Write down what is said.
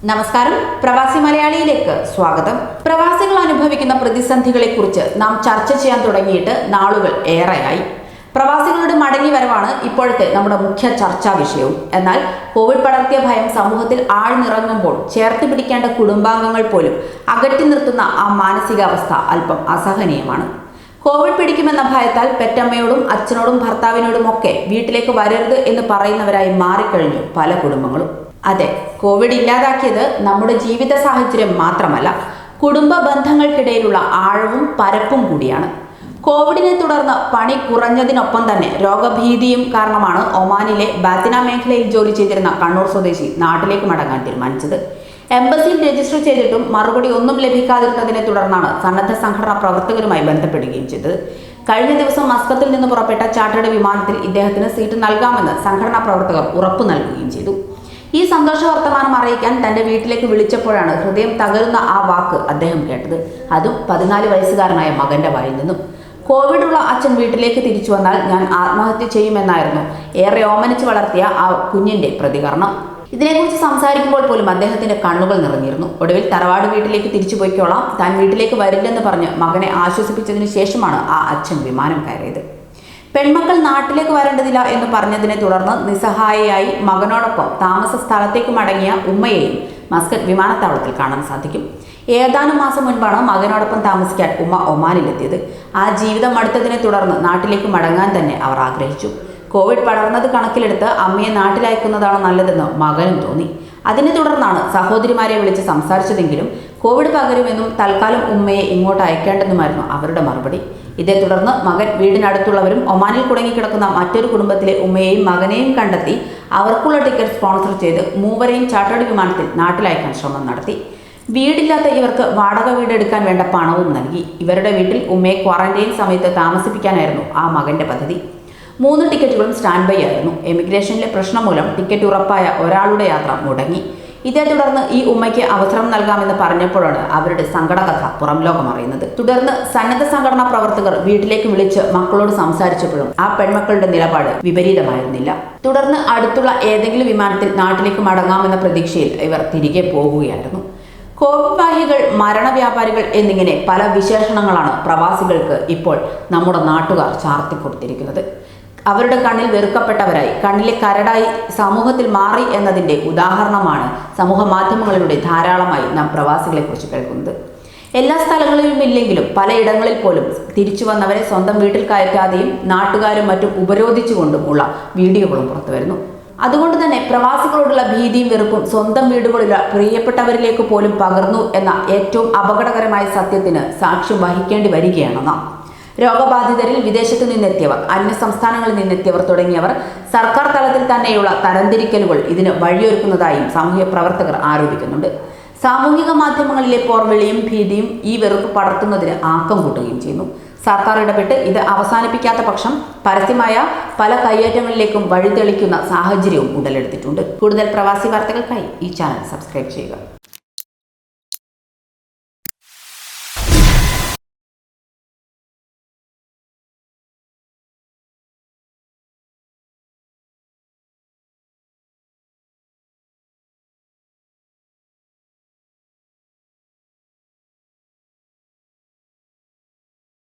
നമസ്കാരം, പ്രവാസി മലയാളിയിലേക്ക് സ്വാഗതം. പ്രവാസികൾ അനുഭവിക്കുന്ന പ്രതിസന്ധികളെക്കുറിച്ച് നാം ചർച്ച ചെയ്യാൻ തുടങ്ങിയിട്ട് നാളുകൾ ഏറെയായി. പ്രവാസികളുടെ മടങ്ങി വരവാണ് ഇപ്പോഴത്തെ നമ്മുടെ മുഖ്യ ചർച്ചാ വിഷയവും. എന്നാൽ കോവിഡ് പടർത്തിയ ഭയം സമൂഹത്തിൽ ആഴ്ന്നിറങ്ങുമ്പോൾ ചേർത്ത് പിടിക്കേണ്ട കുടുംബാംഗങ്ങൾ പോലും അകറ്റി നിർത്തുന്ന ആ മാനസികാവസ്ഥ അല്പം അസഹനീയമാണ്. കോവിഡ് പിടിക്കുമെന്ന ഭയത്താൽ പെറ്റമ്മയോടും അച്ഛനോടും ഭർത്താവിനോടും ഒക്കെ വീട്ടിലേക്ക് വരരുത് എന്ന് പറയുന്നവരായി മാറിക്കഴിഞ്ഞു പല കുടുംബങ്ങളും. അതെ, കോവിഡ് ഇല്ലാതാക്കിയത് നമ്മുടെ ജീവിത സാഹചര്യം മാത്രമല്ല, കുടുംബ ബന്ധങ്ങൾക്കിടയിലുള്ള ആഴവും പരപ്പും കൂടിയാണ്. കോവിഡിനെ തുടർന്ന് പണി കുറഞ്ഞതിനൊപ്പം തന്നെ രോഗഭീതിയും കാരണമാണ് ഒമാനിലെ ബാത്തിന മേഖലയിൽ ജോലി ചെയ്തിരുന്ന കണ്ണൂർ സ്വദേശി നാട്ടിലേക്ക് മടങ്ങാൻ തീരുമാനിച്ചത്. എംബസിയിൽ രജിസ്റ്റർ ചെയ്തിട്ടും മറുപടി ഒന്നും ലഭിക്കാതിരുന്നതിനെ തുടർന്നാണ് സന്നദ്ധ സംഘടനാ പ്രവർത്തകരുമായി ബന്ധപ്പെടുകയും ചെയ്തത്. കഴിഞ്ഞ ദിവസം മസ്കത്തിൽ നിന്ന് പുറപ്പെട്ട ചാർട്ടേഡ് വിമാനത്തിൽ ഇദ്ദേഹത്തിന് സീറ്റ് നൽകാമെന്ന് സംഘടനാ പ്രവർത്തകർ ഉറപ്പു നൽകുകയും ചെയ്തു. ഈ സന്തോഷ വർത്തമാനം അറിയിക്കാൻ തന്റെ വീട്ടിലേക്ക് വിളിച്ചപ്പോഴാണ് ഹൃദയം തകരുന്ന ആ വാക്ക് അദ്ദേഹം കേട്ടത്. അതും 14 വയസ്സുകാരനായ മകന്റെ വായിൽ നിന്നും. കോവിഡുള്ള അച്ഛൻ വീട്ടിലേക്ക് തിരിച്ചു വന്നാൽ ഞാൻ ആത്മഹത്യ ചെയ്യുമെന്നായിരുന്നു ഏറെ ഓമനിച്ച് വളർത്തിയ ആ കുഞ്ഞിന്റെ പ്രതികരണം. ഇതിനെക്കുറിച്ച് സംസാരിക്കുമ്പോൾ പോലും അദ്ദേഹത്തിന്റെ കണ്ണുകൾ നിറഞ്ഞിരുന്നു. ഒടുവിൽ തറവാട് വീട്ടിലേക്ക് തിരിച്ചു പോയിക്കോളാം, താൻ വീട്ടിലേക്ക് വരില്ലെന്ന് പറഞ്ഞ് മകനെ ആശ്വസിപ്പിച്ചതിനു ശേഷമാണ് ആ അച്ഛൻ വിമാനം കയറിയത്. പെൺമക്കൾ നാട്ടിലേക്ക് വരേണ്ടതില്ല എന്ന് പറഞ്ഞതിനെ തുടർന്ന് നിസ്സഹായയായി മകനോടൊപ്പം താമസ സ്ഥലത്തേക്ക് മടങ്ങിയ ഉമ്മയെയും മസ്കറ്റ് വിമാനത്താവളത്തിൽ കാണാൻ സാധിക്കും. ഏതാനും മാസം മുൻപാണ് മകനോടൊപ്പം താമസിക്കാൻ ഉമ്മ ഒമാനിലെത്തിയത്. ആ ജീവിതം മടുത്തതിനെ തുടർന്ന് നാട്ടിലേക്ക് മടങ്ങാൻ തന്നെ അവർ ആഗ്രഹിച്ചു. കോവിഡ് പടർന്നത് കണക്കിലെടുത്ത് അമ്മയെ നാട്ടിലയക്കുന്നതാണ് നല്ലതെന്ന് മകനും തോന്നി. അതിനെ തുടർന്നാണ് സഹോദരിമാരെ വിളിച്ച് സംസാരിച്ചതെങ്കിലും കോവിഡ് പകരുമെന്നും തൽക്കാലം ഉമ്മയെ ഇങ്ങോട്ട് അയക്കേണ്ടെന്നുമായിരുന്നു അവരുടെ മറുപടി. ഇതേ തുടർന്ന് മകൻ വീടിനടുത്തുള്ളവരും ഒമാനിൽ കുടുങ്ങിക്കിടക്കുന്ന മറ്റൊരു കുടുംബത്തിലെ ഉമ്മയെയും മകനെയും കണ്ടെത്തി അവർക്കുള്ള ടിക്കറ്റ് സ്പോൺസർ ചെയ്ത് മൂവരെയും ചാർട്ടേഡ് വിമാനത്തിൽ നാട്ടിലയക്കാൻ ശ്രമം നടത്തി. വീടില്ലാത്ത ഇവർക്ക് വാടക വീടെടുക്കാൻ വേണ്ട പണവും നൽകി. ഇവരുടെ വീട്ടിൽ ഉമ്മയെ ക്വാറന്റൈൻ സമയത്ത് താമസിപ്പിക്കാനായിരുന്നു ആ മകന്റെ പദ്ധതി. 3 ടിക്കറ്റുകളും സ്റ്റാൻഡ് ബൈ ആയിരുന്നു. എമിഗ്രേഷനിലെ പ്രശ്നം മൂലം ടിക്കറ്റ് ഉറപ്പായ ഒരാളുടെ യാത്ര മുടങ്ങി. ഇതേ തുടർന്ന് ഈ ഉമ്മയ്ക്ക് അവസരം നൽകാമെന്ന് പറഞ്ഞപ്പോഴാണ് അവരുടെ സങ്കടകഥ പുറം ലോകം അറിയുന്നത്. തുടർന്ന് സന്നദ്ധ സംഘടനാ പ്രവർത്തകർ വീട്ടിലേക്ക് വിളിച്ച് മക്കളോട് സംസാരിച്ചപ്പോഴും ആ പെൺമക്കളുടെ നിലപാട് വിപരീതമായിരുന്നില്ല. തുടർന്ന് അടുത്തുള്ള ഏതെങ്കിലും വിമാനത്തിൽ നാട്ടിലേക്ക് മടങ്ങാമെന്ന പ്രതീക്ഷയിൽ ഇവർ തിരികെ പോകുകയായിരുന്നു. കോവിഡ് വാഹികൾ, മരണവ്യാപാരികൾ എന്നിങ്ങനെ പല വിശേഷണങ്ങളാണ് പ്രവാസികൾക്ക് ഇപ്പോൾ നമ്മുടെ നാട്ടുകാർ ചാർത്തിക്കൊടുത്തിരിക്കുന്നത്. അവരുടെ കണ്ണിൽ വെറുക്കപ്പെട്ടവരായി, കണ്ണിലെ കരടായി സമൂഹത്തിൽ മാറി എന്നതിൻ്റെ ഉദാഹരണമാണ് സമൂഹ മാധ്യമങ്ങളിലൂടെ ധാരാളമായി നാം പ്രവാസികളെക്കുറിച്ച് കേൾക്കുന്നത്. എല്ലാ സ്ഥലങ്ങളിലും ഇല്ലെങ്കിലും പലയിടങ്ങളിൽ പോലും തിരിച്ചു വന്നവരെ സ്വന്തം വീട്ടിൽ കയറ്റാതെയും നാട്ടുകാരും മറ്റും ഉപരോധിച്ചുകൊണ്ടുമുള്ള വീഡിയോകളും പുറത്തു വരുന്നു. അതുകൊണ്ട് തന്നെ പ്രവാസികളോടുള്ള ഭീതിയും വെറുപ്പും സ്വന്തം വീടുകളിലുള്ള പ്രിയപ്പെട്ടവരിലേക്ക് പോലും പകർന്നു എന്ന ഏറ്റവും അപകടകരമായ സത്യത്തിന് സാക്ഷ്യം വഹിക്കേണ്ടി വരികയാണ് നാം. രോഗബാധിതരിൽ വിദേശത്തു നിന്നെത്തിയവർ, അന്യ സംസ്ഥാനങ്ങളിൽ നിന്നെത്തിയവർ തുടങ്ങിയവർ സർക്കാർ തലത്തിൽ തന്നെയുള്ള തരംതിരിക്കലുകൾ ഇതിന് വഴിയൊരുക്കുന്നതായും സാമൂഹ്യ പ്രവർത്തകർ ആരോപിക്കുന്നുണ്ട്. സാമൂഹിക മാധ്യമങ്ങളിലെ പോർവിളിയും ഭീതിയും ഈ വെറുപ്പ് പടർത്തുന്നതിന് ആക്കം കൂട്ടുകയും ചെയ്യുന്നു. സർക്കാർ ഇടപെട്ട് ഇത് അവസാനിപ്പിക്കാത്ത പക്ഷം പരസ്യമായ പല കയ്യേറ്റങ്ങളിലേക്കും വഴിതെളിക്കുന്ന സാഹചര്യവും ഉടലെടുത്തിട്ടുണ്ട്. കൂടുതൽ പ്രവാസി വാർത്തകൾക്കായി ഈ ചാനൽ സബ്സ്ക്രൈബ് ചെയ്യുക.